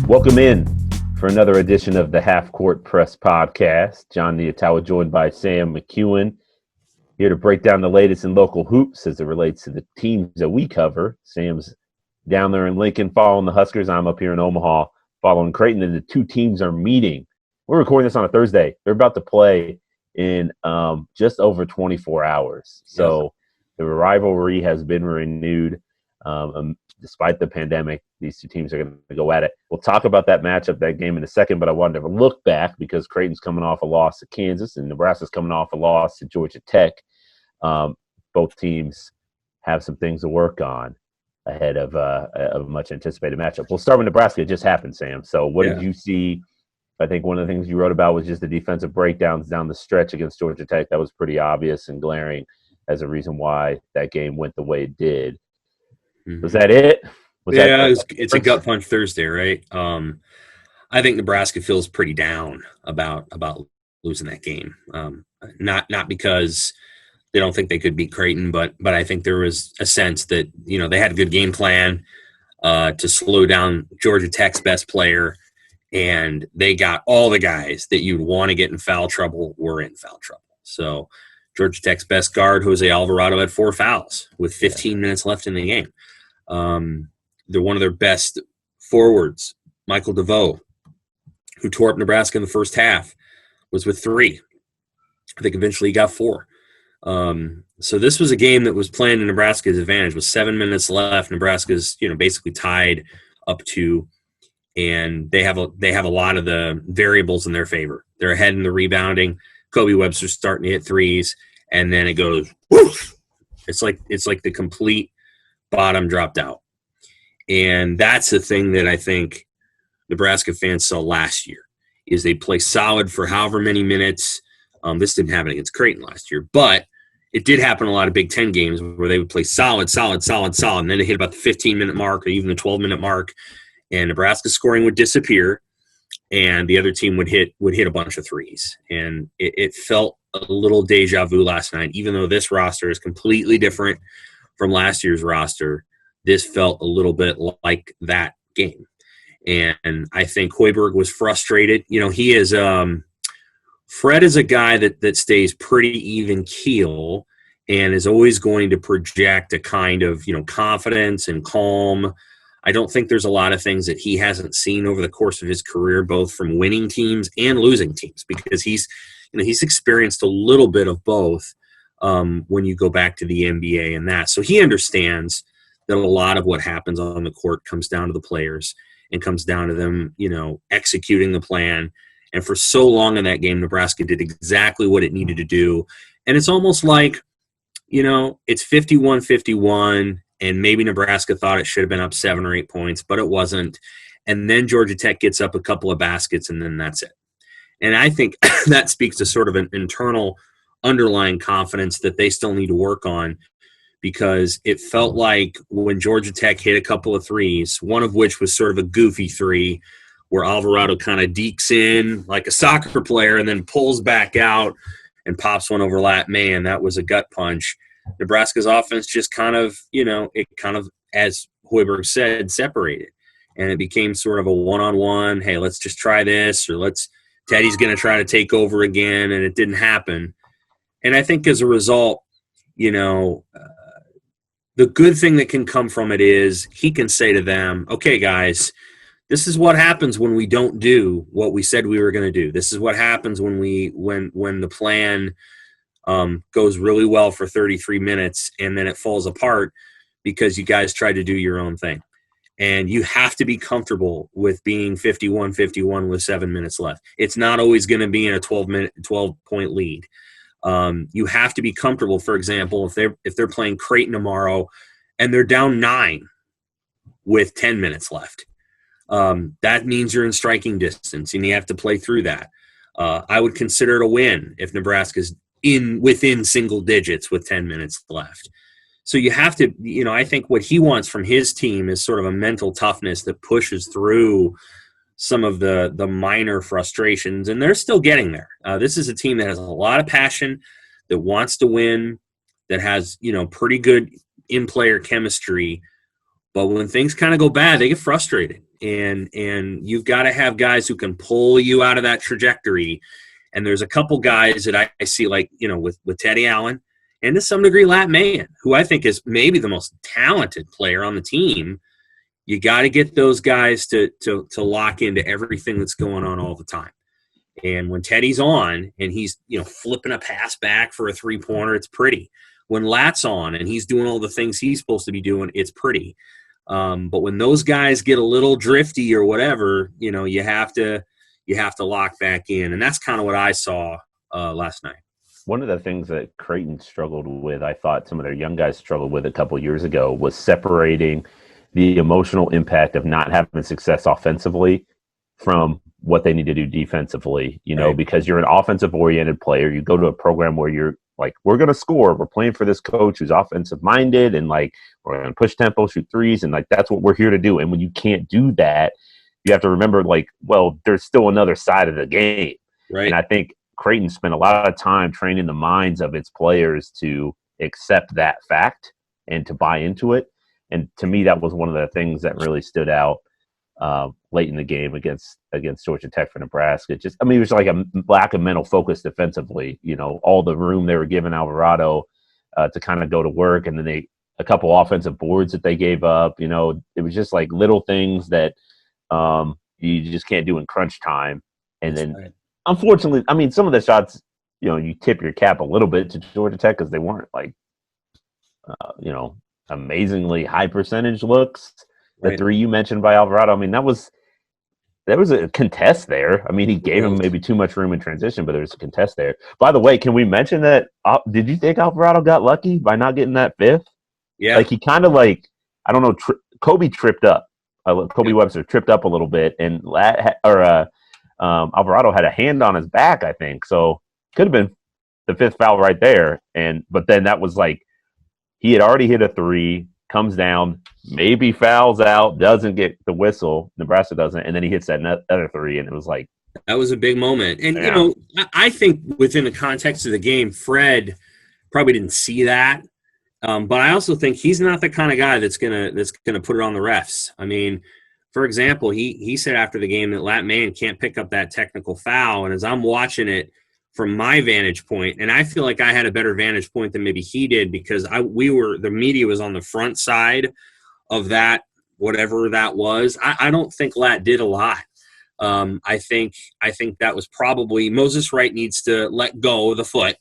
Welcome in for another edition of the Half Court Press Podcast. John Nyatawa joined by Sam McKewon, here to break down the latest in local hoops as it relates to the teams that we cover. Sam's down there in Lincoln following the Huskers. I'm up here in Omaha following Creighton, and the two teams are meeting. We're recording this on a Thursday. They're about to play in just over 24 hours. So the rivalry has been renewed. Despite the pandemic, these two teams are going to go at it. We'll talk about that matchup, that game in a second, but I wanted to look back because Creighton's coming off a loss to Kansas and Nebraska's coming off a loss to Georgia Tech. Both teams have some things to work on ahead of a much-anticipated matchup. We'll start with Nebraska. It just happened, Sam. So what did you see? I think one of the things you wrote about was just the defensive breakdowns down the stretch against Georgia Tech. That was pretty obvious and glaring as a reason why that game went the way it did. Was that it? It's a gut punch Thursday, right? I think Nebraska feels pretty down about losing that game. Not because they don't think they could beat Creighton, but I think there was a sense that they had a good game plan to slow down Georgia Tech's best player, and they got all the guys that you'd want to get in foul trouble were in foul trouble. So Georgia Tech's best guard, Jose Alvarado, had 4 fouls with 15 minutes left in the game. They're one of their best forwards, Michael DeVoe, who tore up Nebraska in the first half, was with 3. I think eventually he got 4. So this was a game that was playing to Nebraska's advantage with 7 minutes left. Nebraska's, basically tied up 2, and they have a lot of the variables in their favor. They're ahead in the rebounding. Kobe Webster's starting to hit threes, and then it goes woof. It's like the complete bottom dropped out. And that's the thing that I think Nebraska fans saw last year, is they play solid for however many minutes. This didn't happen against Creighton last year, but it did happen in a lot of Big Ten games where they would play solid, and then they hit about the 15-minute mark or even the 12-minute mark, and Nebraska's scoring would disappear, and the other team would hit a bunch of threes. And it felt a little deja vu last night, even though this roster is completely different from last year's roster. This felt a little bit like that game. And I think Hoiberg was frustrated. He is Fred is a guy that stays pretty even keel and is always going to project a kind of, confidence and calm. I don't think there's a lot of things that he hasn't seen over the course of his career, both from winning teams and losing teams, because he's experienced a little bit of both when you go back to the NBA and that. So he understands that a lot of what happens on the court comes down to the players and comes down to them, executing the plan. And for so long in that game, Nebraska did exactly what it needed to do. And it's almost like, it's 51-51, and maybe Nebraska thought it should have been up 7 or 8 points, but it wasn't. And then Georgia Tech gets up a couple of baskets, and then that's it. And I think that speaks to sort of an internal underlying confidence that they still need to work on, because it felt like when Georgia Tech hit a couple of threes, one of which was sort of a goofy 3 where Alvarado kind of dekes in like a soccer player and then pulls back out and pops one over lat. Man, that was a gut punch. Nebraska's offense just kind of, as Hoiberg said, separated. And it became sort of a one-on-one, hey, let's just try this, or Teddy's going to try to take over again, and it didn't happen. And I think as a result, the good thing that can come from it is he can say to them, okay, guys, this is what happens when we don't do what we said we were going to do. This is what happens when the plan goes really well for 33 minutes and then it falls apart because you guys tried to do your own thing. And you have to be comfortable with being 51-51 with 7 minutes left. It's not always going to be in a 12-point lead. You have to be comfortable, for example, if they're playing Creighton tomorrow and they're down 9 with 10 minutes left. That means you're in striking distance, and you have to play through that. I would consider it a win if Nebraska's within single digits with 10 minutes left. So you have to, I think what he wants from his team is sort of a mental toughness that pushes through some of the minor frustrations, and they're still getting there. This is a team that has a lot of passion, that wants to win, that has, pretty good in-player chemistry. But when things kind of go bad, they get frustrated. and you've got to have guys who can pull you out of that trajectory. And there's a couple guys that I see, like, with Teddy Allen and to some degree Lat Mayen, who I think is maybe the most talented player on the team. You got to get those guys to lock into everything that's going on all the time. And when Teddy's on and he's, flipping a pass back for a three-pointer, it's pretty. When Lat's on and he's doing all the things he's supposed to be doing, it's pretty. But when those guys get a little drifty or whatever, you have to lock back in. And that's kind of what I saw last night. One of the things that Creighton struggled with, I thought some of their young guys struggled with a couple of years ago, was separating the emotional impact of not having success offensively from what they need to do defensively, Right. Because you're an offensive-oriented player. You go to a program where you're like, we're going to score. We're playing for this coach who's offensive-minded, and, like, we're going to push tempo, shoot threes, and, like, that's what we're here to do. And when you can't do that, you have to remember, like, well, there's still another side of the game. Right. And I think Creighton spent a lot of time training the minds of its players to accept that fact and to buy into it. And to me, that was one of the things that really stood out late in the game against Georgia Tech for Nebraska. It was like a lack of mental focus defensively. All the room they were giving Alvarado to kind of go to work, and then a couple offensive boards that they gave up. It was just like little things that you just can't do in crunch time. And then, right. Unfortunately, some of the shots, you tip your cap a little bit to Georgia Tech because they weren't like, amazingly high percentage looks. The Right. three you mentioned by Alvarado, there was a contest there. He gave him maybe too much room in transition, but there was a contest there. By the way, can we mention that? Did you think Alvarado got lucky by not getting that fifth? Yeah. Like, he kind of, like, I don't know, Kobe tripped up. Kobe Webster tripped up a little bit, and Alvarado had a hand on his back, I think. So could have been the fifth foul right there. But then that was like, he had already hit a three, comes down, maybe fouls out, doesn't get the whistle. Nebraska doesn't, and then he hits that other three, and it was like, that was a big moment. And yeah. I think within the context of the game, Fred probably didn't see that. But I also think he's not the kind of guy that's gonna put it on the refs. For example, he said after the game that Lat Mayen can't pick up that technical foul, and as I'm watching it from my vantage point, and I feel like I had a better vantage point than maybe he did, because the media was on the front side of that, whatever that was. I don't think Lat did a lot. I think that was probably Moses Wright needs to let go of the foot.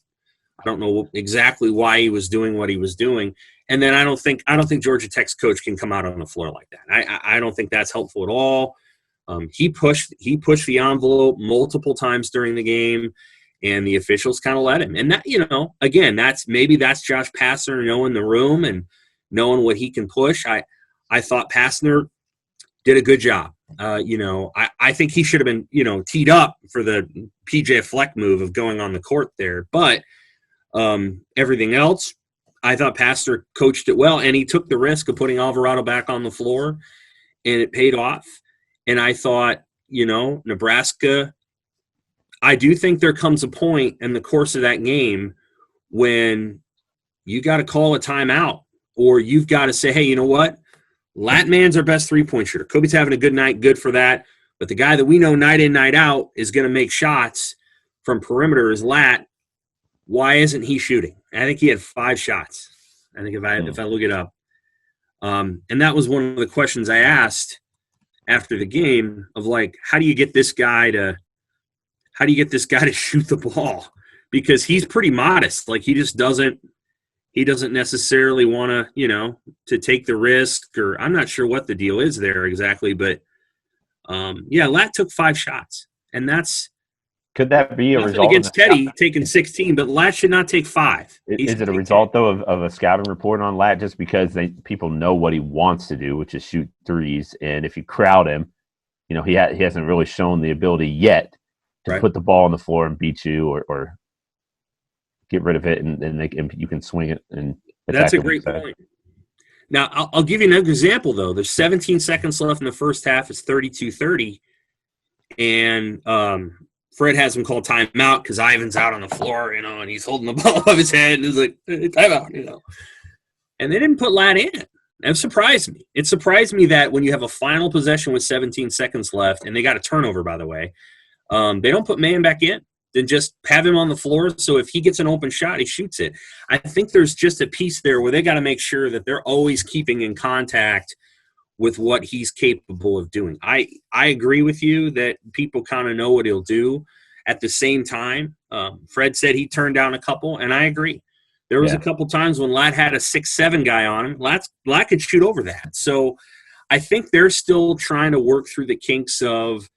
I don't know exactly why he was doing what he was doing. And then I don't think Georgia Tech's coach can come out on the floor like that. I don't think that's helpful at all. He pushed the envelope multiple times during the game, and the officials kind of let him. And that, again, that's Josh Pastner knowing the room and knowing what he can push. I thought Pastner did a good job. I think he should have been, teed up for the PJ Fleck move of going on the court there. But everything else, I thought Pastner coached it well, and he took the risk of putting Alvarado back on the floor, and it paid off. And I thought, Nebraska, I do think there comes a point in the course of that game when you got to call a timeout, or you've got to say, hey, you know what? Lat Mayen's our best three-point shooter. Kobe's having a good night, good for that. But the guy that we know night in, night out is going to make shots from perimeter is Lat. Why isn't he shooting? I think he had 5 shots. I think if I look it up. And that was one of the questions I asked after the game of, like, how do you get this guy to shoot the ball? Because he's pretty modest. Like, he just doesn't necessarily want to take the risk, or I'm not sure what the deal is there exactly. But, Lat took 5 shots. And could that be a result against Teddy taking 16, but Lat should not take 5. Is it a result, though, of a scouting report on Lat, just because people know what he wants to do, which is shoot threes, and if you crowd him, he hasn't really shown the ability yet to put the ball on the floor and beat you, or get rid of it, and you can swing it. And that's a great point. Now, I'll give you another example, though. There's 17 seconds left in the first half. It's 32-30, and Fred has him call timeout because Ivan's out on the floor, and he's holding the ball above his head, and he's like, timeout, And they didn't put Lat in. It surprised me. It surprised me that when you have a final possession with 17 seconds left, and they got a turnover, by the way, they don't put Mann back in. Then just have him on the floor, so if he gets an open shot, he shoots it. I think there's just a piece there where they got to make sure that they're always keeping in contact with what he's capable of doing. I agree with you that people kind of know what he'll do. At the same time, Fred said he turned down a couple, and I agree. There was a couple times when Lat had a 6'7" guy on him. Lat could shoot over that. So I think they're still trying to work through the kinks of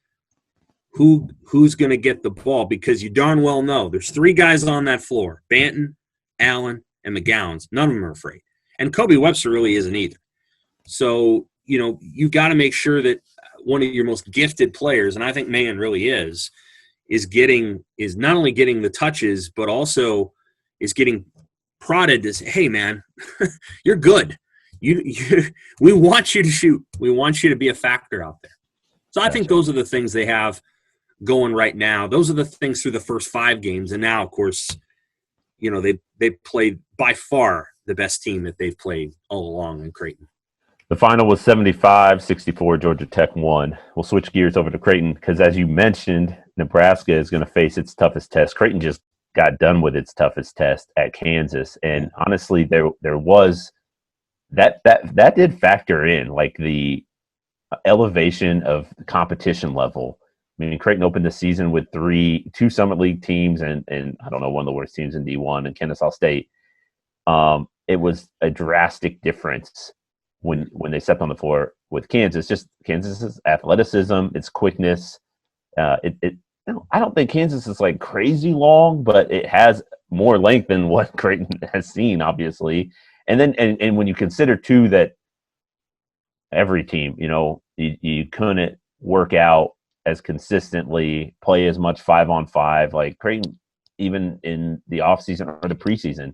who's going to get the ball, because you darn well know there's 3 guys on that floor, Banton, Allen, and McGowan's. None of them are afraid. And Kobe Webster really isn't either. So, you got to make sure that one of your most gifted players, and I think Mann really is not only getting the touches, but also is getting prodded to say, hey, man, you're good. We want you to shoot. We want you to be a factor out there. So I think those are the things they have going right now. Those are the things through the first 5 games. And now, of course, they played by far the best team that they've played all along in Creighton. The final was 75-64, Georgia Tech won. We'll switch gears over to Creighton because, as you mentioned, Nebraska is going to face its toughest test. Creighton just got done with its toughest test at Kansas. And honestly, there was that did factor in, like, the elevation of the competition level. I mean, Creighton opened the season with 2 Summit League teams and I don't know, one of the worst teams in D1 and Kennesaw State. It was a drastic difference when they stepped on the floor with Kansas. Just Kansas's athleticism, its quickness. I don't think Kansas is like crazy long, but it has more length than what Creighton has seen, obviously. And then and when you consider too that every team, you couldn't work out as consistently, play as much 5-on-5. Like Creighton, even in the offseason or the preseason,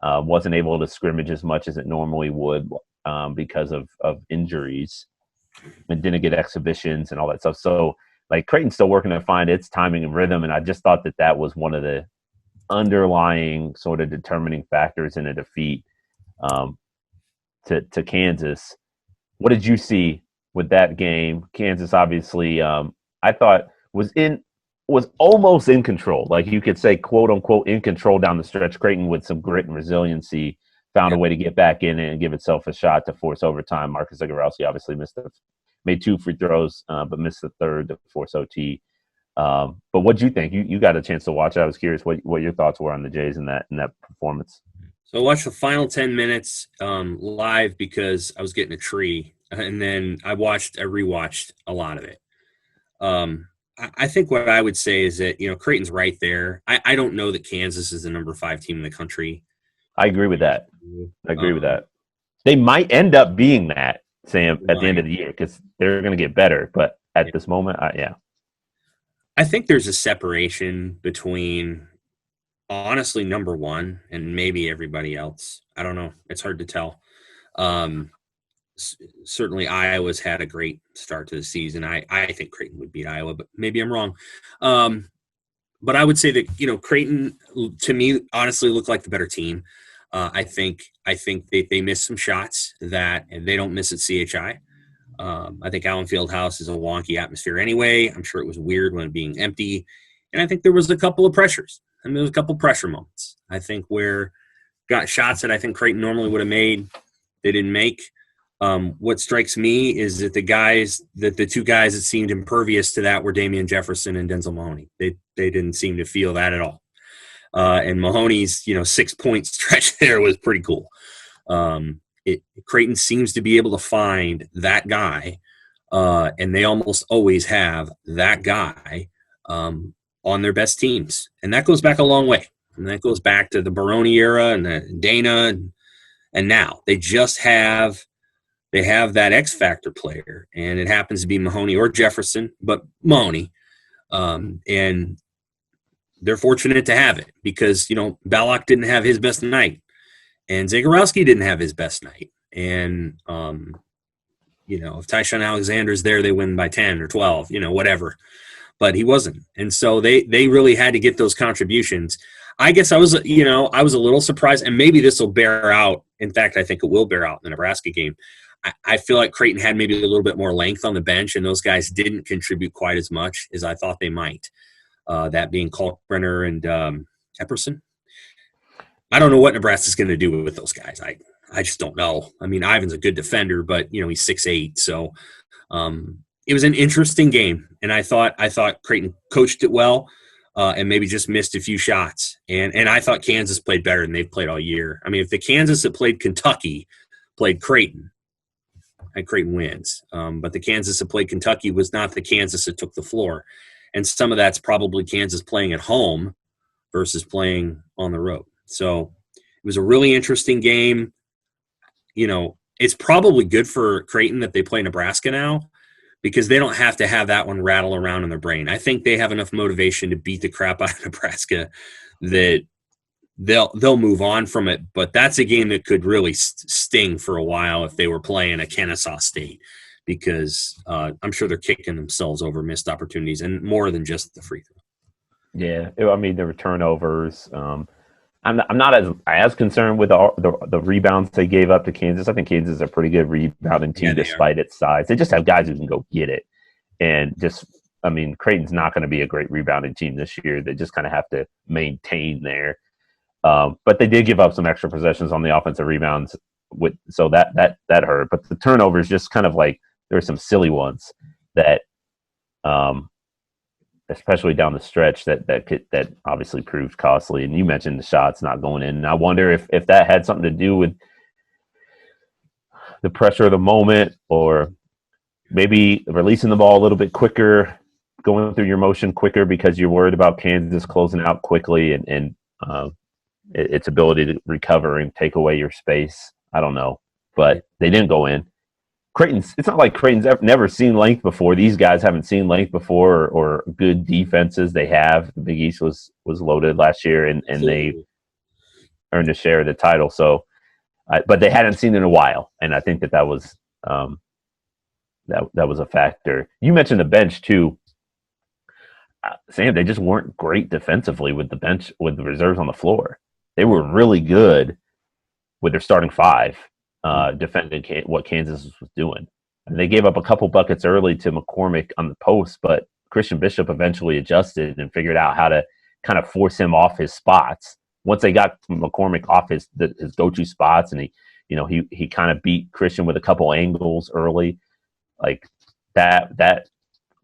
wasn't able to scrimmage as much as it normally would because of injuries, and didn't get exhibitions and all that stuff. So, like, Creighton's still working to find its timing and rhythm, and I just thought that was one of the underlying sort of determining factors in a defeat to Kansas. What did you see with that game? Kansas, obviously, I thought was almost in control. Like, you could say, quote unquote, in control down the stretch. Creighton, with some grit and resiliency, found a way to get back in and give itself a shot to force overtime. Marcus Zagorowski obviously made 2 free throws, but missed the third to force OT. But what'd you think? You got a chance to watch it. I was curious what your thoughts were on the Jays in that performance. So I watched the final 10 minutes live because I was getting a tree, and then I rewatched a lot of it. I think what I would say is that, Creighton's right there. I don't know that Kansas is the number 5 team in the country. I agree with that. They might end up being that, Sam, at the end of the year, because they're going to get better. But at this moment, I think there's a separation between, honestly, number 1 and maybe everybody else. I don't know. It's hard to tell. Certainly Iowa's had a great start to the season. I think Creighton would beat Iowa, but maybe I'm wrong. But I would say that, Creighton, to me, honestly looked like the better team. I think they missed some shots and they don't miss at CHI. I think Allen Fieldhouse is a wonky atmosphere anyway. I'm sure it was weird when being empty. And I think there was a couple of pressures. There was a couple pressure moments. I think where got shots that I think Creighton normally would have made, they didn't make. What strikes me is that the 2 guys that seemed impervious to that were Damian Jefferson and Denzel Mahoney. They didn't seem to feel that at all. And Mahoney's 6-point stretch there was pretty cool. Creighton seems to be able to find that guy, and they almost always have that guy on their best teams, and that goes back a long way. And that goes back to the Baroni era and the Dana, and now they just have. They have that X factor player, and it happens to be Mahoney or Jefferson, but Mahoney. And they're fortunate to have it because, Balak didn't have his best night, and Zagorowski didn't have his best night. And, if Tyshawn Alexander's there, they win by 10 or 12, whatever. But he wasn't. And so they really had to get those contributions. I guess I was a little surprised, and maybe this will bear out. In fact, I think it will bear out in the Nebraska game. I feel like Creighton had maybe a little bit more length on the bench, and those guys didn't contribute quite as much as I thought they might. That being Kalkbrenner and Epperson. I don't know what Nebraska's going to do with those guys. I just don't know. I mean, Ivan's a good defender, but he's 6'8", so it was an interesting game, and I thought Creighton coached it well. And maybe just missed a few shots. And I thought Kansas played better than they've played all year. I mean, if the Kansas that played Kentucky played Creighton, and Creighton wins. But the Kansas that played Kentucky was not the Kansas that took the floor. And some of that's probably Kansas playing at home versus playing on the road. So it was a really interesting game. It's probably good for Creighton that they play Nebraska now, because they don't have to have that one rattle around in their brain. I think they have enough motivation to beat the crap out of Nebraska that they'll move on from it. But that's a game that could really sting for a while if they were playing a Kennesaw State, because I'm sure they're kicking themselves over missed opportunities and more than just the free throw. Yeah, I mean, there were turnovers. I'm not as concerned with the rebounds they gave up to Kansas. I think Kansas is a pretty good rebounding team despite its size. They just have guys who can go get it. And Creighton's not going to be a great rebounding team this year. They just kind of have to maintain there. But they did give up some extra possessions on the offensive rebounds, so that hurt. But the turnovers just kind of like there were some silly ones that especially down the stretch that obviously proved costly. And you mentioned the shots not going in. And I wonder if that had something to do with the pressure of the moment, or maybe releasing the ball a little bit quicker, going through your motion quicker because you're worried about Kansas closing out quickly and its ability to recover and take away your space. I don't know, but they didn't go in. It's not like Creighton's never seen length before. These guys haven't seen length before or good defenses. They have. The Big East was loaded last year, and they earned a share of the title. So, but they hadn't seen it in a while, and I think that was that was a factor. You mentioned the bench too, Sam. They just weren't great defensively with the bench, with the reserves on the floor. They were really good with their starting five. Defending what Kansas was doing. And they gave up a couple buckets early to McCormick on the post, but Christian Bishop eventually adjusted and figured out how to kind of force him off his spots. Once they got McCormick off his go-to spots, and he kind of beat Christian with a couple angles early, like that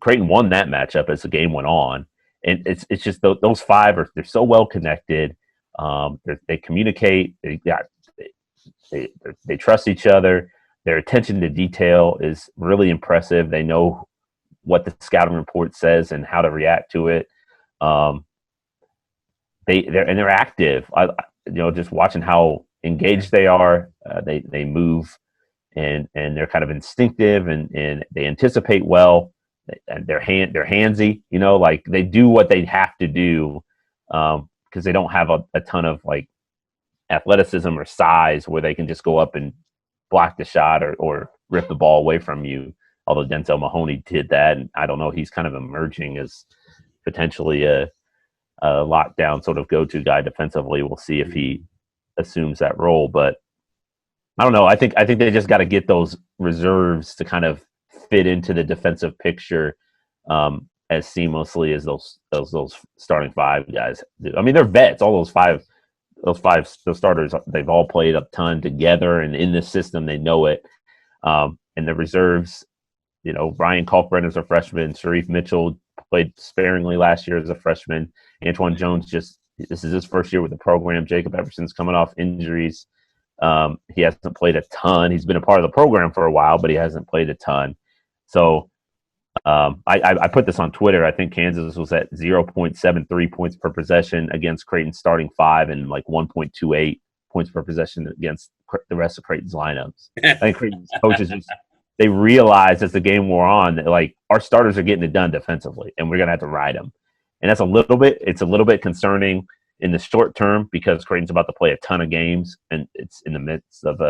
Creighton won that matchup as the game went on. And it's just those five they're so well connected. They communicate. They trust each other. Their attention to detail is really impressive. They know what the scouting report says and how to react to it. They're active. Just watching how engaged they are. They move and they're kind of instinctive and they anticipate well. They're handsy. Like they do what they have to do because they don't have a ton of like athleticism or size where they can just go up and block the shot or rip the ball away from you. Although Denzel Mahoney did that, and I don't know, he's kind of emerging as potentially a lockdown sort of go-to guy defensively. We'll see if he assumes that role, but I don't know. I think they just got to get those reserves to kind of fit into the defensive picture as seamlessly as those starting five guys do. I mean, they're vets. All those starters, they've all played a ton together, and in this system, they know it. And the reserves, Ryan Kalkbrenner's a freshman. Sharif Mitchell played sparingly last year as a freshman. Antoine Jones this is his first year with the program. Jacob Everson's coming off injuries. He hasn't played a ton. He's been a part of the program for a while, but he hasn't played a ton. So I put this on Twitter. I think Kansas was at 0.73 points per possession against Creighton's starting five and like 1.28 points per possession against the rest of Creighton's lineups. I think Creighton's coaches they realized as the game wore on that like our starters are getting it done defensively, and we're gonna have to ride them. And that's a little bit concerning in the short term because Creighton's about to play a ton of games, and it's in the midst of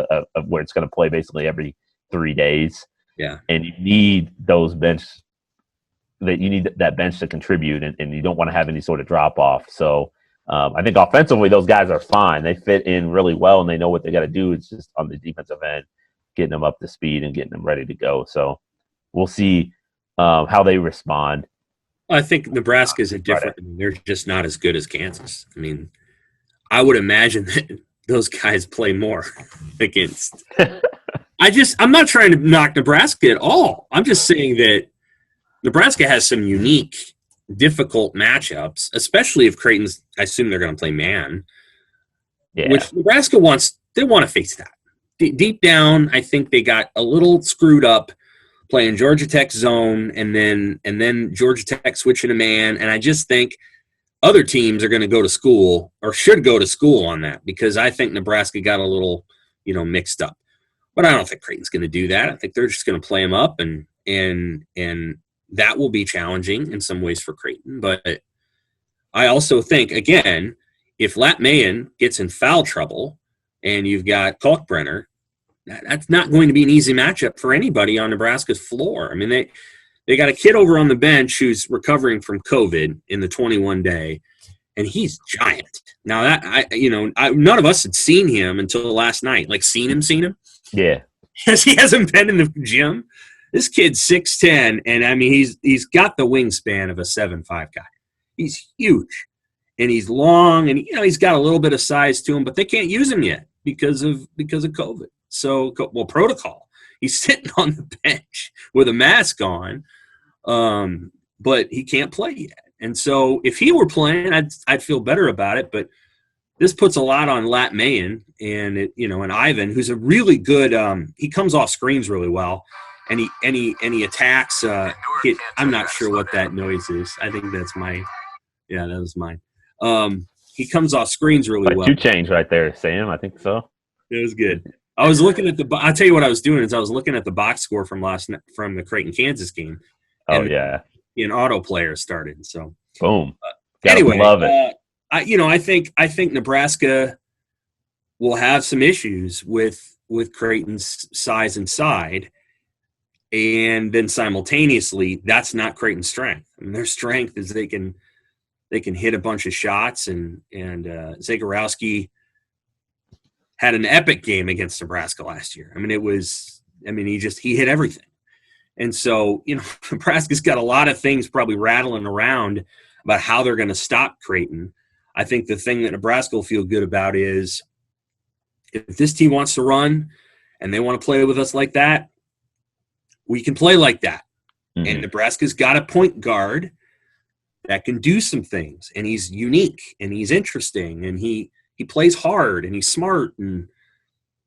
where it's going to play basically every 3 days. Yeah, and you need those you need that bench to contribute, and you don't want to have any sort of drop off. So I think offensively, those guys are fine. They fit in really well, and they know what they got to do. It's just on the defensive end, getting them up to speed and getting them ready to go. So we'll see how they respond. I think Nebraska is different. I mean, they're just not as good as Kansas. I mean, I would imagine that those guys play more against. I'm not trying to knock Nebraska at all. I'm just saying that Nebraska has some unique, difficult matchups, especially if Creighton's. I assume they're going to play man, which Nebraska wants. They want to face that. Deep down, I think they got a little screwed up playing Georgia Tech zone, and then Georgia Tech switching to man. And I just think other teams are going to go to school or should go to school on that, because I think Nebraska got a little, mixed up. But I don't think Creighton's going to do that. I think they're just going to play them up, and that will be challenging in some ways for Creighton. But I also think, again, if Lat Mayen gets in foul trouble and you've got Kalkbrenner, that's not going to be an easy matchup for anybody on Nebraska's floor. I mean, they got a kid over on the bench who's recovering from COVID in the 21-day, and he's giant. Now none of us had seen him until last night. Like seen him. Yeah, because he hasn't been in the gym. This kid's 6'10", and I mean he's got the wingspan of a 7'5" guy. He's huge, and he's long, and he's got a little bit of size to him, but they can't use him yet because of COVID. So, protocol. He's sitting on the bench with a mask on, but he can't play yet. And so, if he were playing, I'd feel better about it. But this puts a lot on Lat Mayen and Ivan, who's a really good. He comes off screens really well, and he attacks. I'm not sure what that noise is. I think that's my. Yeah, that was mine. He comes off screens really well. 2 Chainz right there, Sam. I think so. It was good. I was looking at I'll tell you what I was doing is I was looking at the box score from the Creighton Kansas game. Oh yeah. An auto player started. So boom. Anyway, love it. I think Nebraska will have some issues with Creighton's size and side, and then simultaneously that's not Creighton's strength. I mean, their strength is they can hit a bunch of shots, and Zagorowski had an epic game against Nebraska last year. I mean, he hit everything. And so, Nebraska's got a lot of things probably rattling around about how they're going to stop Creighton. I think the thing that Nebraska will feel good about is if this team wants to run and they want to play with us like that, we can play like that. Mm-hmm. And Nebraska's got a point guard that can do some things, and he's unique and he's interesting, and he plays hard and he's smart, and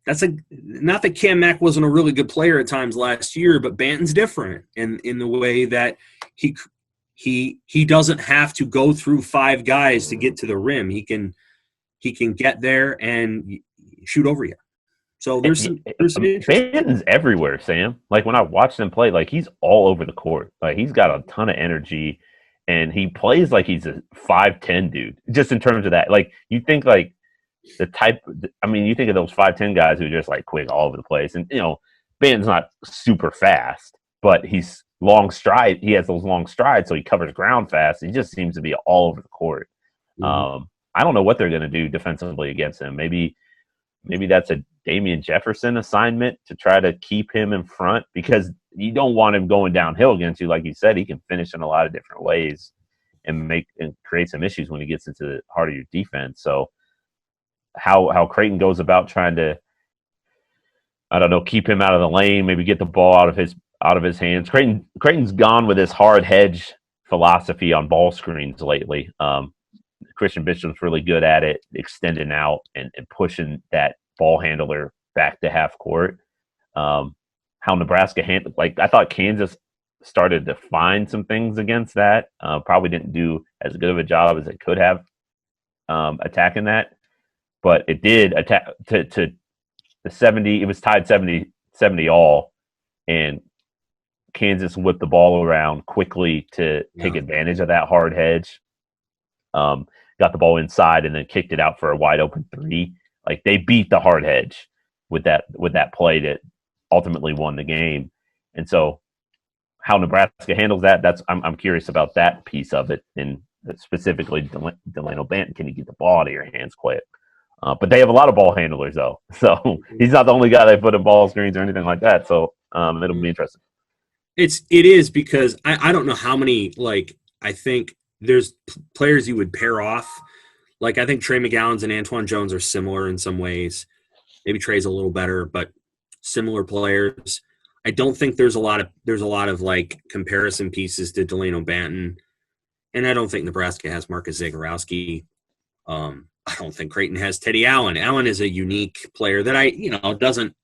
that's not that Cam Mack wasn't a really good player at times last year, but Banton's different in the way that he doesn't have to go through 5 guys to get to the rim. He can get there and shoot over you. So there's some Banton's everywhere, Sam. Like when I watch him play, like he's all over the court. Like he's got a ton of energy, and he plays like he's a 5'10" dude. Just in terms of that, like you think like you think of those 5'10" guys who are just like quick all over the place, and Banton's not super fast, but he's long stride. He has those long strides, so he covers ground fast. He just seems to be all over the court. Mm-hmm. I don't know what they're going to do defensively against him. Maybe that's a Damian Jefferson assignment to try to keep him in front, because you don't want him going downhill against you. Like you said, he can finish in a lot of different ways and create some issues when he gets into the heart of your defense. So how Creighton goes about trying to, I don't know, keep him out of the lane, maybe get the ball out of his hands. Creighton's gone with this hard hedge philosophy on ball screens lately. Christian Bishop's really good at it, extending out and pushing that ball handler back to half court. How Nebraska handled, like I thought Kansas started to find some things against that. Probably didn't do as good of a job as it could have attacking that, but it did attack to the 70. It was tied 70 all, and Kansas whipped the ball around quickly to take advantage of that hard hedge. Got the ball inside and then kicked it out for a wide open 3. Like they beat the hard hedge with that play that ultimately won the game. And so how Nebraska handles that, I'm curious about that piece of it. And specifically Delano Banton. Can you get the ball out of your hands quick? But they have a lot of ball handlers, though. So he's not the only guy they put in ball screens or anything like that. So it'll be interesting. It is because I don't know how many, like, I think there's players you would pair off. Like, I think Trey McGowan's and Antoine Jones are similar in some ways. Maybe Trey's a little better, but similar players. I don't think there's a lot of like comparison pieces to Delano Banton. And I don't think Nebraska has Marcus Zagorowski. I don't think Creighton has Teddy Allen. Allen is a unique player that doesn't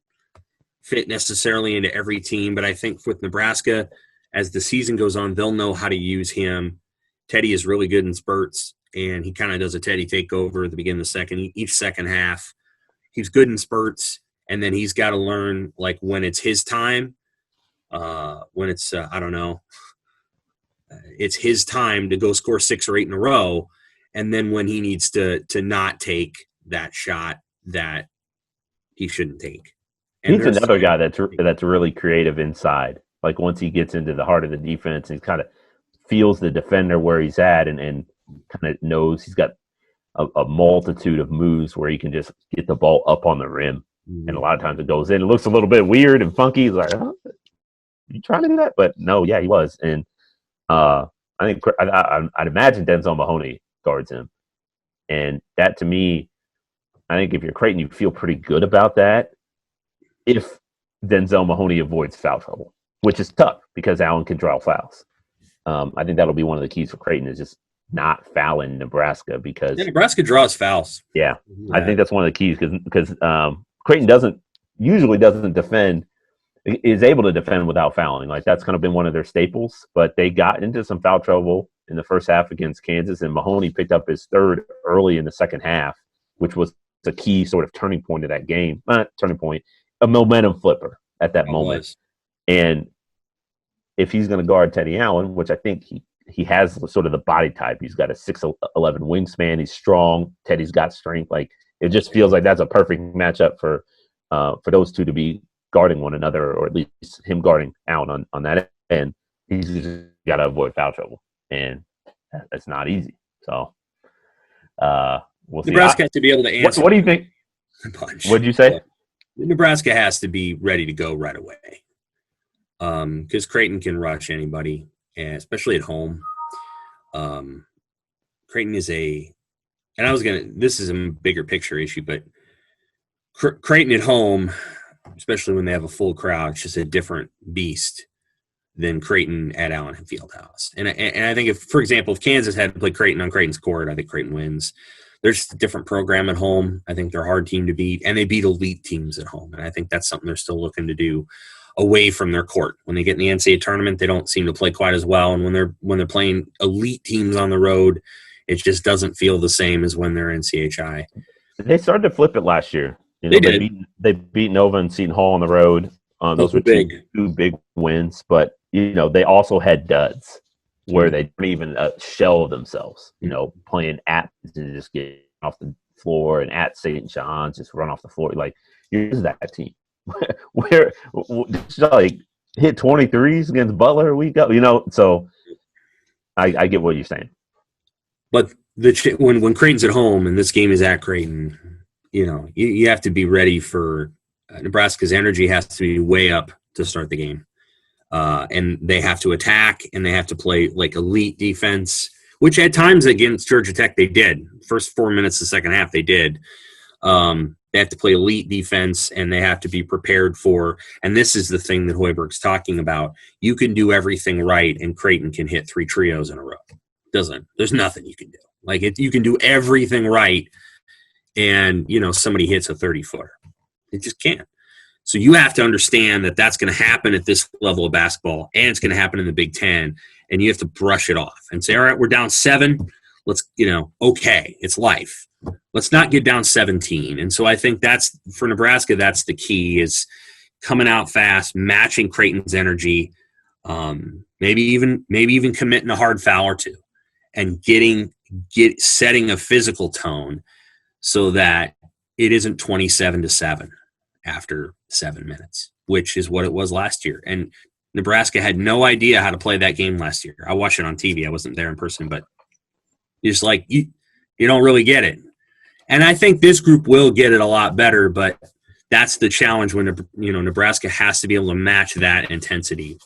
fit necessarily into every team, but I think with Nebraska, as the season goes on, they'll know how to use him. Teddy is really good in spurts, and he kind of does a Teddy takeover at the beginning of each second half. He's good in spurts, and then he's got to learn, like, when it's his time, when it's, it's his time to go score 6 or 8 in a row, and then when he needs to not take that shot that he shouldn't take. And he's another guy that's really creative inside. Like, once he gets into the heart of the defense, he kind of feels the defender where he's at and kind of knows he's got a multitude of moves where he can just get the ball up on the rim. Mm-hmm. And a lot of times it goes in. It looks a little bit weird and funky. He's like, huh? You trying to do that? But no, yeah, he was. And I think I'd imagine Denzel Mahoney guards him. And that, to me, I think if you're Creighton, you feel pretty good about that if Denzel Mahoney avoids foul trouble, which is tough because Allen can draw fouls. I think that'll be one of the keys for Creighton is just not fouling Nebraska because Nebraska draws fouls. Yeah, I think that's one of the keys because Creighton usually doesn't defend, is able to defend without fouling. Like, that's kind of been one of their staples, but they got into some foul trouble in the first half against Kansas, and Mahoney picked up his third early in the second half, which was the key sort of turning point of that game. Not turning point, a momentum flipper at that moment. And if he's going to guard Teddy Allen, which I think he has sort of the body type, he's got a 6'11" wingspan, he's strong, Teddy's got strength. Like, it just feels like that's a perfect matchup for those two to be guarding one another, or at least him guarding Allen on that end. He's just got to avoid foul trouble, and that's not easy. So we'll see. Nebraska has to be able to answer. What do you think? What did you say? Nebraska has to be ready to go right away because Creighton can rush anybody, and especially at home. Creighton is this is a bigger picture issue, but Creighton at home, especially when they have a full crowd, it's just a different beast than Creighton at Allen Fieldhouse. And I think for example, if Kansas had to play Creighton on Creighton's court, I think Creighton wins. They're just a different program at home. I think they're a hard team to beat, and they beat elite teams at home. And I think that's something they're still looking to do away from their court. When they get in the NCAA tournament, they don't seem to play quite as well. And when they're playing elite teams on the road, it just doesn't feel the same as when they're in CHI. They started to flip it last year. They did. They beat Nova and Seton Hall on the road. Those were two big wins, but they also had duds where they didn't even shell themselves. Playing at and just get off the floor, and at St. John's just run off the floor. Like, here's that team where just like hit 23s against Butler a week ago. So I get what you're saying. But when Creighton's at home and this game is at Creighton, you have to be ready for Nebraska's energy has to be way up to start the game. And they have to attack, and they have to play like elite defense, which at times against Georgia Tech they did. First 4 minutes of the second half they did. They have to play elite defense, and they have to be prepared for – and this is the thing that Hoiberg's talking about. You can do everything right, and Creighton can hit 3 trios in a row. There's nothing you can do. Like, you can do everything right, and, somebody hits a 30-footer. It just can't. So you have to understand that that's going to happen at this level of basketball, and it's going to happen in the Big Ten, and you have to brush it off and say, all right, we're down 7. Let's, okay, it's life. Let's not get down 17. And so I think that's, for Nebraska, that's the key, is coming out fast, matching Creighton's energy, maybe even committing a hard foul or two, and setting a physical tone so that it isn't 27-7 after 7 minutes, which is what it was last year. And Nebraska had no idea how to play that game last year. I watched it on TV. I wasn't there in person, but It's like you don't really get it. And I think this group will get it a lot better, but that's the challenge when Nebraska has to be able to match that intensity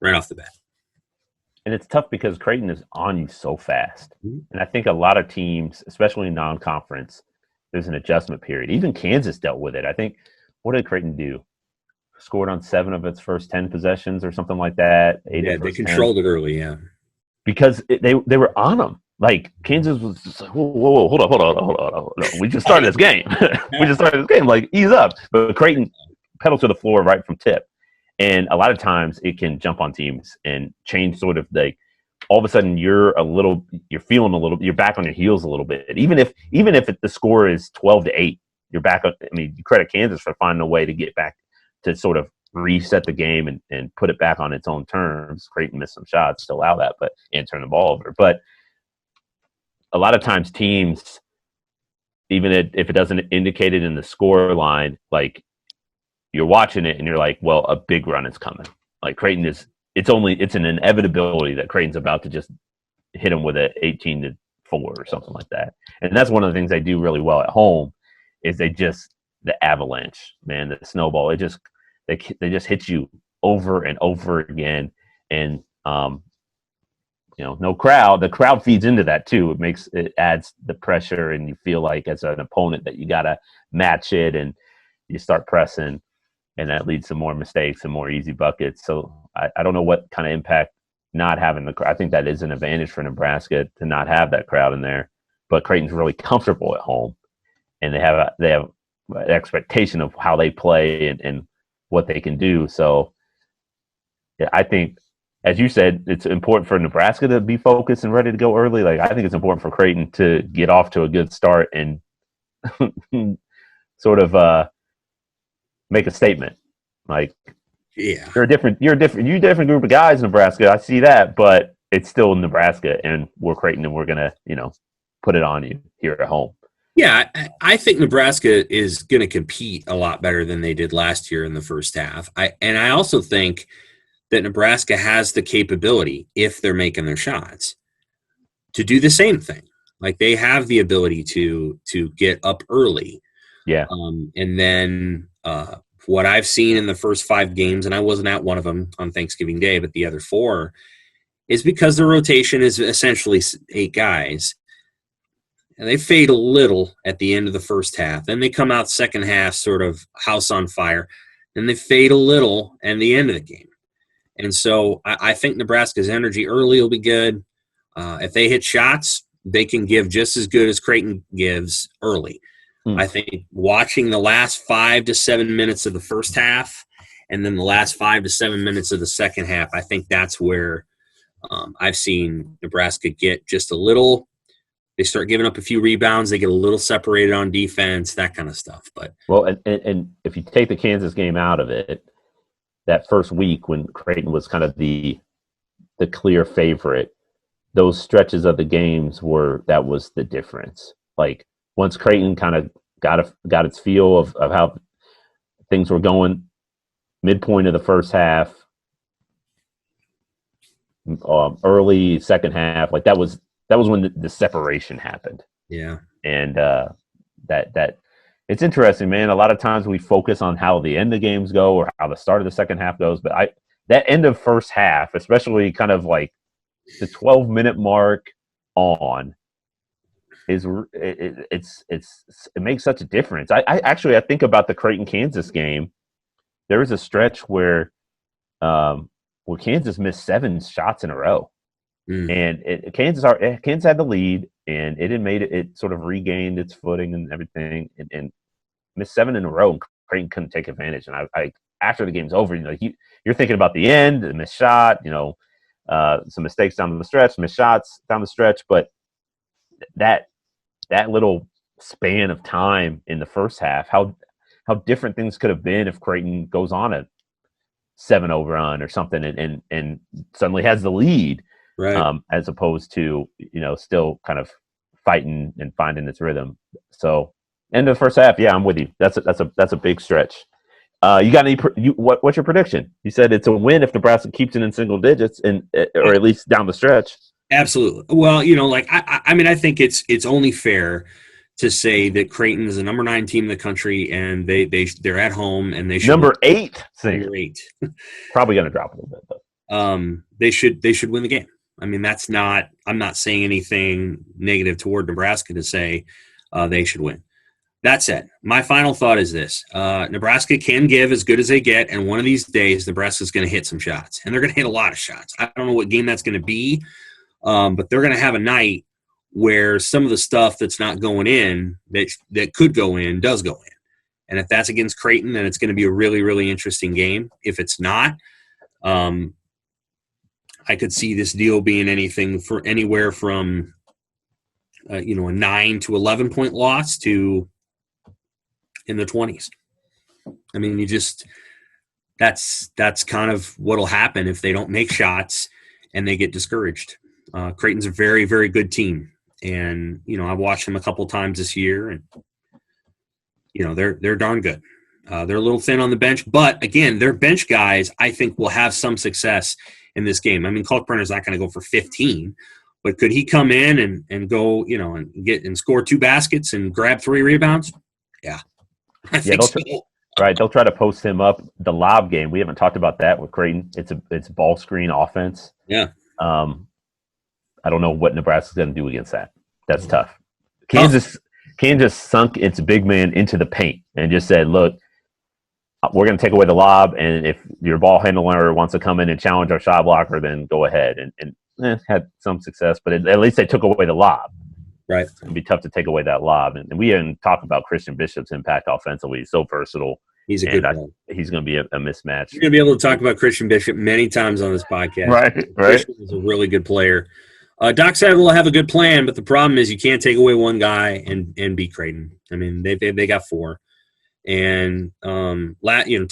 right off the bat. And it's tough because Creighton is on you so fast. And I think a lot of teams, especially in non-conference, there's an adjustment period. Even Kansas dealt with it. I think, what did Creighton do? Scored on 7 of its first 10 possessions or something like that. Yeah, they controlled it early, yeah. Because they were on them. Like, Kansas was just like, whoa, hold on. We just started this game. Like, ease up. But Creighton pedal to the floor right from tip. And a lot of times it can jump on teams and change sort of like all of a sudden you're feeling a little, you're back on your heels a little bit. Even if the score is 12-8, you're back on. I mean, you credit Kansas for finding a way to get back to sort of reset the game and put it back on its own terms. Creighton missed some shots to allow that, and turn the ball over. But a lot of times teams, even if it doesn't indicate it in the score line, like, you're watching it and you're like, well, a big run is coming. Like, Creighton it's an inevitability that Creighton's about to just hit them with a 18-4 or something like that. And that's one of the things they do really well at home is the avalanche, man, the snowball. They just hit you over and over again. And, no crowd. The crowd feeds into that too. It adds the pressure, and you feel like as an opponent that you got to match it, and you start pressing. And that leads to more mistakes and more easy buckets. So I don't know what kind of impact not having the crowd. I think that is an advantage for Nebraska to not have that crowd in there. But Creighton's really comfortable at home, and they have an expectation of how they play and what they can do. So I think, as you said, it's important for Nebraska to be focused and ready to go early. Like, I think it's important for Creighton to get off to a good start and sort of make a statement. Like, yeah, you're a different group of guys in Nebraska. I see that, but it's still Nebraska, and we're Creighton, and we're gonna, put it on you here at home. Yeah, I think Nebraska is going to compete a lot better than they did last year in the first half. I also think that Nebraska has the capability, if they're making their shots, to do the same thing. Like, they have the ability to get up early. Yeah. And then what I've seen in the first 5 games, and I wasn't at one of them on Thanksgiving Day, but the other 4, is because the rotation is essentially 8 guys. And they fade a little at the end of the first half. Then they come out second half sort of house on fire. Then they fade a little at the end of the game. And so I think Nebraska's energy early will be good. If they hit shots, they can give just as good as Creighton gives early. I think watching the last 5 to 7 minutes of the first half and then the last 5 to 7 minutes of the second half, I think that's where I've seen Nebraska get just a little – they start giving up a few rebounds. They get a little separated on defense, that kind of stuff. But well, and if you take the Kansas game out of it, that first week when Creighton was kind of the clear favorite, those stretches of the games that was the difference. Like, once Creighton kind of got its feel of how things were going, midpoint of the first half, early second half, like that was when the separation happened. Yeah, and that it's interesting, man. A lot of times we focus on how the end of games go or how the start of the second half goes, but that end of first half, especially kind of like the 12-minute mark on. It makes such a difference. I think about the Creighton Kansas game. There was a stretch where Kansas missed 7 shots in a row, and Kansas had the lead, and it sort of regained its footing and everything, and missed 7 in a row. And Creighton couldn't take advantage. And I after the game's over, you're thinking about the end, the missed shot, some mistakes down the stretch, missed shots down the stretch, but that little span of time in the first half, how different things could have been if Creighton goes on a 7-0 run or something and suddenly has the lead, right? As opposed to still kind of fighting and finding its rhythm. So end of the first half, yeah, I'm with you. That's a big stretch. You got any? What's your prediction? You said it's a win if Nebraska keeps it in single digits or at least down the stretch. Absolutely. Well, I mean, I think it's only fair to say that Creighton is the number 9 team in the country, and they're at home, and they should number 8. number 8. Probably going to drop a little bit, but they should win the game. I mean, I'm not saying anything negative toward Nebraska to say they should win. That said, my final thought is this. Nebraska can give as good as they get, and one of these days Nebraska's going to hit some shots, and they're going to hit a lot of shots. I don't know what game that's going to be, but they're going to have a night where some of the stuff that's not going in that could go in does go in. And if that's against Creighton, then it's going to be a really, really interesting game. If it's not, I could see this deal being anywhere from a 9 to 11 point loss to in the 20s. I mean, that's kind of what'll happen if they don't make shots and they get discouraged. Creighton's a very, very good team, and I've watched them a couple times this year, and they're darn good. They're a little thin on the bench, but again, their bench guys I think will have some success in this game. I mean, Kalkbrenner's not going to go for 15, but could he come in and go and score 2 baskets and grab 3 rebounds? Yeah. I think so. Right, they'll try to post him up. The lob game, we haven't talked about that with Creighton. It's ball screen offense. Yeah. I don't know what Nebraska's going to do against that. That's tough. Kansas sunk its big man into the paint and just said, "Look, we're going to take away the lob, and if your ball handler wants to come in and challenge our shot blocker, then go ahead." And had some success, but at least they took away the lob. Right. It's going to be tough to take away that lob. And we didn't talk about Christian Bishop's impact offensively. He's so versatile. He's a good player. He's going to be a mismatch. You're going to be able to talk about Christian Bishop many times on this podcast. Right. Christian is a really good player. Doc said we'll have a good plan, but the problem is you can't take away one guy and beat Creighton. I mean, they got 4. And 2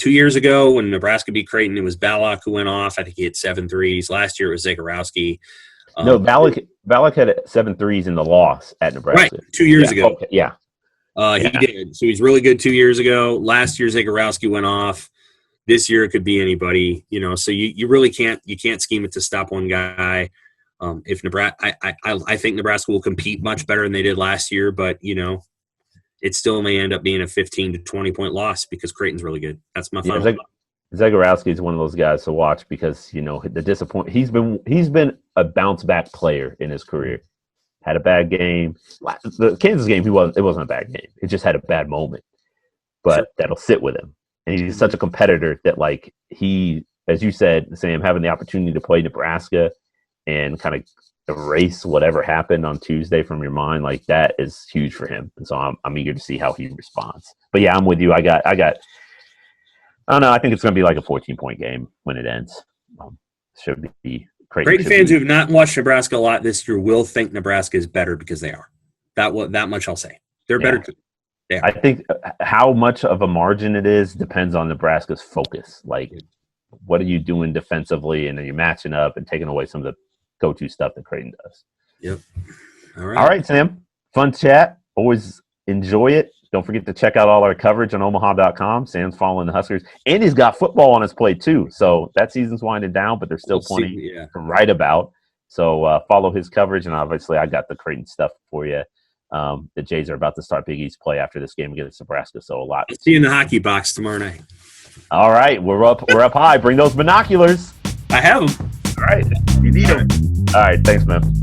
years ago when Nebraska beat Creighton, it was Balak who went off. I think he hit 7 threes. Last year it was Zagorowski. No, Balak had 7 threes in the loss at Nebraska. Right, 2 years ago. Okay, yeah. He did. So he's really good 2 years ago. Last year Zagorowski went off. This year it could be anybody. So you really can't scheme it to stop one guy. If Nebraska, I think Nebraska will compete much better than they did last year, but it still may end up being a 15 to 20 point loss because Creighton's really good. That's my final thought. Zagorowski is one of those guys to watch because the disappointment. He's been a bounce back player in his career. Had a bad game. The Kansas game, it wasn't a bad game. It just had a bad moment, but that'll sit with him. And he's such a competitor that he, as you said, Sam, having the opportunity to play Nebraska and kind of erase whatever happened on Tuesday from your mind, that is huge for him. And so I'm eager to see how he responds. But yeah, I'm with you. I don't know. I think it's going to be a 14-point game when it ends. Should be Creighton fans who have not watched Nebraska a lot this year will think Nebraska is better because they are. That much I'll say. They're better. They are. I think how much of a margin it is depends on Nebraska's focus. What are you doing defensively, and are you matching up and taking away some of the go-to stuff that Creighton does? Yep. All right, Sam. Fun chat. Always enjoy it. Don't forget to check out all our coverage on Omaha.com. Sam's following the Huskers. And he's got football on his plate, too. So that season's winding down, but there's still plenty to write about. So follow his coverage. And obviously, I got the Creighton stuff for you. The Jays are about to start Big East play after this game against Nebraska. So a lot. I'll see you in the hockey box tomorrow night. All right. We're up high. Bring those binoculars. I have them. All right. You need them. All right. Thanks, man.